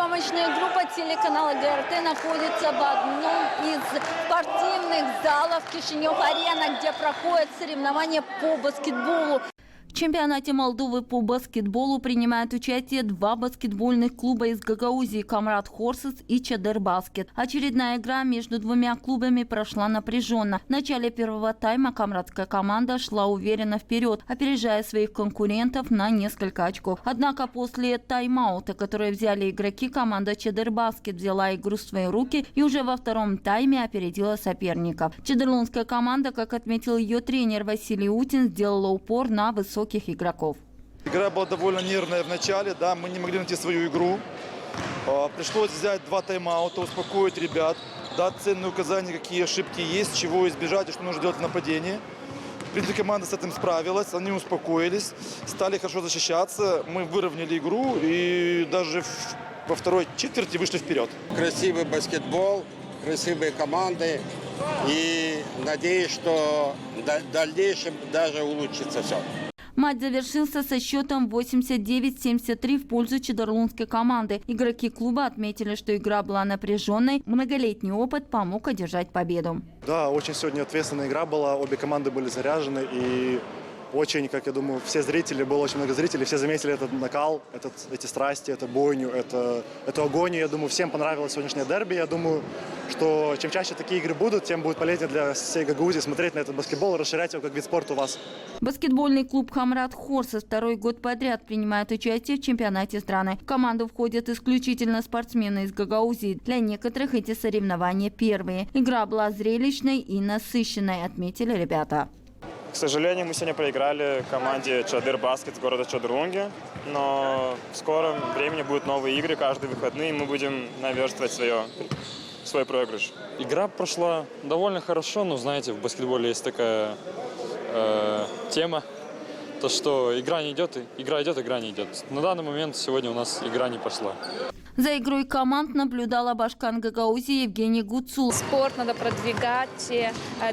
Съемочная группа телеканала ГРТ находится в одном из спортивных залов Кишинев-Арена, где проходят соревнования по баскетболу. В чемпионате Молдовы по баскетболу принимают участие два баскетбольных клуба из Гагаузии – Камрад Хорсес и Чадер Баскет. Очередная игра между двумя клубами прошла напряженно. В начале первого тайма камрадская команда шла уверенно вперед, опережая своих конкурентов на несколько очков. Однако после тайм-аута, который взяли игроки, команда Чадер Баскет взяла игру в свои руки и уже во втором тайме опередила соперников. Чадерлонская команда, как отметил ее тренер Василий Утин, сделала упор на высоких игроков. Игра была довольно нервная в начале, да, мы не могли найти свою игру. Пришлось взять два тайм-аута, успокоить ребят, дать ценные указания, какие ошибки есть, чего избежать и что нужно делать в нападении. В принципе, команда с этим справилась, они успокоились, стали хорошо защищаться, мы выровняли игру и даже во второй четверти вышли вперед. Красивый баскетбол, красивые команды и надеюсь, что в дальнейшем даже улучшится все. Матч завершился со счетом 89-73 в пользу чадерлонской команды. Игроки клуба отметили, что игра была напряженной. Многолетний опыт помог одержать победу. Да, очень сегодня ответственная игра была. Обе команды были заряжены. И очень, как я думаю, все зрители, было очень много зрителей, все заметили этот накал, эти страсти, эту бойню, эту агонию. Я думаю, всем понравилось сегодняшнее дерби. Я думаю, что чем чаще такие игры будут, тем будет полезнее для всей Гагаузии смотреть на этот баскетбол, расширять его как вид спорта у вас. Баскетбольный клуб Камрад Хорсес второй год подряд принимает участие в чемпионате страны. В команду входят исключительно спортсмены из Гагаузии. Для некоторых эти соревнования первые. Игра была зрелищной и насыщенной, отметили ребята. К сожалению, мы сегодня проиграли команде Чадер Баскет с города Чадерлонги, но в скором времени будут новые игры каждые выходные, и мы будем наверстывать свой проигрыш. Игра прошла довольно хорошо, но знаете, в баскетболе есть такая тема, то что игра идет, игра не идет. На данный момент сегодня у нас игра не пошла. За игрой команд наблюдала башкан Гагаузии Евгений Гуцул. Спорт надо продвигать,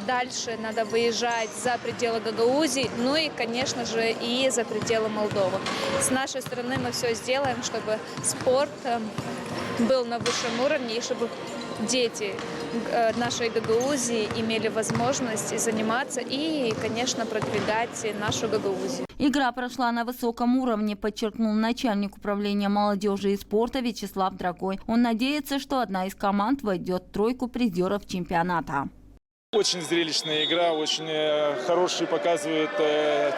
дальше надо выезжать за пределы Гагаузии, ну и, конечно же, и за пределы Молдовы. С нашей стороны мы все сделаем, чтобы спорт был на высшем уровне и чтобы дети нашей Гагаузии имели возможность заниматься и, конечно, продвигать нашу Гагаузию. Игра прошла на высоком уровне, подчеркнул начальник управления молодежи и спорта Вячеслав Драгой. Он надеется, что одна из команд войдет в тройку призеров чемпионата. Очень зрелищная игра, очень хорошие показывают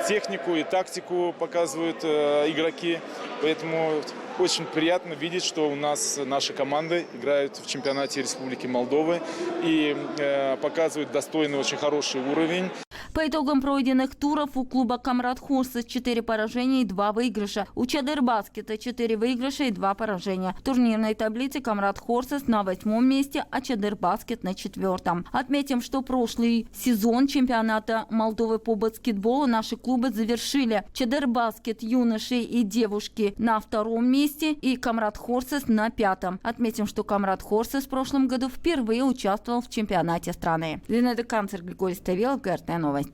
технику и тактику показывают игроки. Поэтому очень приятно видеть, что у нас наши команды играют в чемпионате Республики Молдовы и показывают достойный, очень хороший уровень. По итогам пройденных туров у клуба Камрад Хорсес 4 поражения и 2 выигрыша. У Чадер Баскета 4 выигрыша и 2 поражения. В турнирной таблице Камрад Хорсес на 8-м месте, а Чадер Баскет на 4-м. Отметим, что прошлый сезон чемпионата Молдовы по баскетболу наши клубы завершили. Чадер Баскет юноши и девушки на 2-м месте и Камрад Хорсес на 5-м. Отметим, что Камрад Хорсес в прошлом году впервые участвовал в чемпионате страны. Лена Деканцер, Григорий Ставелов, ГРТ Новости.